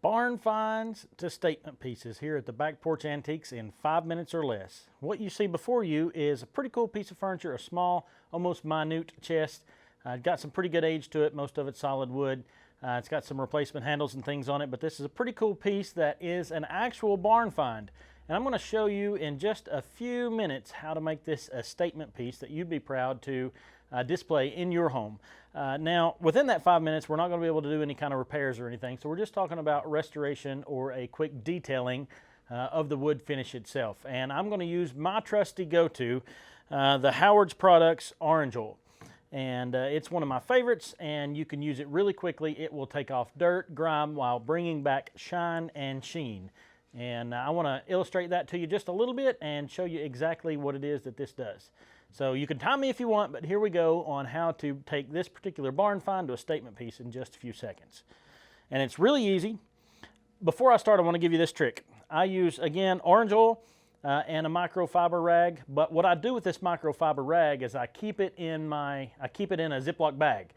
Barn finds to statement pieces here at the Back Porch Antiques in 5 minutes or less. What you see before you is a pretty cool piece of furniture, a small, almost minute chest. Got some pretty good age to it. Most of it's solid wood. It's got some replacement handles and things on it, but this is a pretty cool piece that is an actual barn find. And I'm going to show you in just a few minutes how to make this a statement piece that you'd be proud to display in your home. Now, within that 5 minutes, we're not going to be able to do any kind of repairs or anything, so we're just talking about restoration or a quick detailing of the wood finish itself. And I'm going to use my trusty go-to, the Howard's Products Orange Oil. And it's one of my favorites, and you can use it really quickly. It will take off dirt, grime, while bringing back shine and sheen. And I want to illustrate that to you just a little bit and show you exactly what it is that this does. So you can time me if you want, but here we go on how to take this particular barn find to a statement piece in just a few seconds. And it's really easy. Before I start, I want to give you this trick. I use, again, orange oil and a microfiber rag, but what I do with this microfiber rag is I keep it in a Ziploc bag.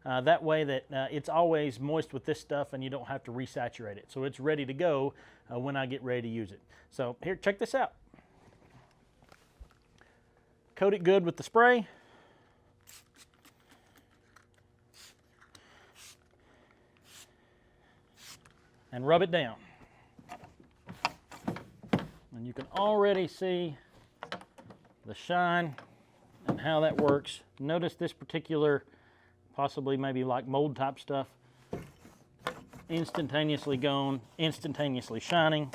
That way that it's always moist with this stuff and you don't have to resaturate it. So it's ready to go when I get ready to use it. So here, check this out. Coat it good with the spray. And rub it down. And you can already see the shine and how that works. Notice this particular, possibly maybe like mold type stuff, instantaneously gone, instantaneously shining.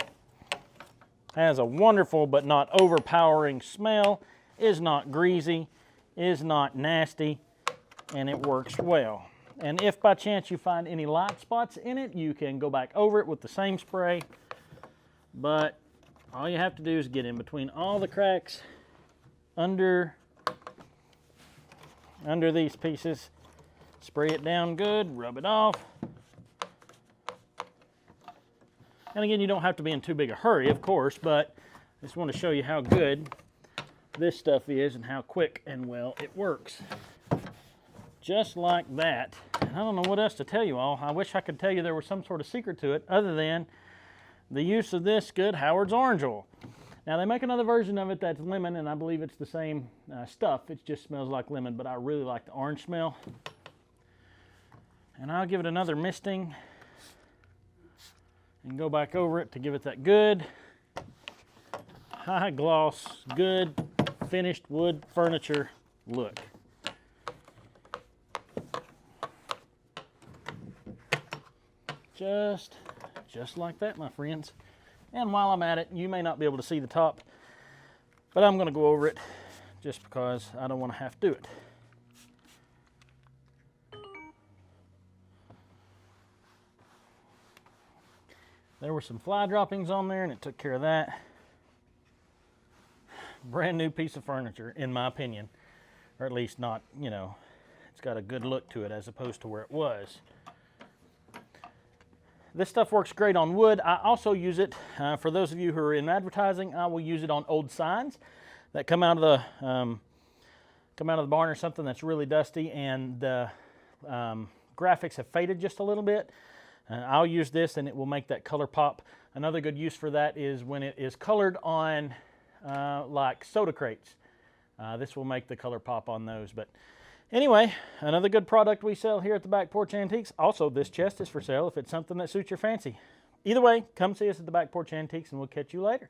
Has a wonderful but not overpowering smell. Is not greasy, is not nasty, and it works well. And if by chance you find any light spots in it, you can go back over it with the same spray. But all you have to do is get in between all the cracks under these pieces, spray it down good, rub it off. And again, you don't have to be in too big a hurry, of course, but I just want to show you how good this stuff is and how quick and well it works. Just like that. And I don't know what else to tell you all. I wish I could tell you there was some sort of secret to it other than the use of this good Howard's Orange Oil. Now they make another version of it that's lemon, and I believe it's the same stuff. It just smells like lemon, but I really like the orange smell. And I'll give it another misting and go back over it to give it that good high gloss, good finished wood furniture look. Just like that, my friends. And while I'm at it, you may not be able to see the top, but I'm going to go over it just because I don't want to have to do it. There were some fly droppings on there and it took care of that. Brand new piece of furniture, in my opinion, or at least not, you know, it's got a good look to it as opposed to where it was. This stuff works great on wood. I also use it, for those of you who are in advertising, I will use it on old signs that come out of the barn or something that's really dusty and the graphics have faded just a little bit. I'll use this and it will make that color pop. Another good use for that is when it is colored on like soda crates. This will make the color pop on those. But anyway, another good product we sell here at the Back Porch Antiques. Also, this chest is for sale if it's something that suits your fancy. Either way, come see us at the Back Porch Antiques and we'll catch you later.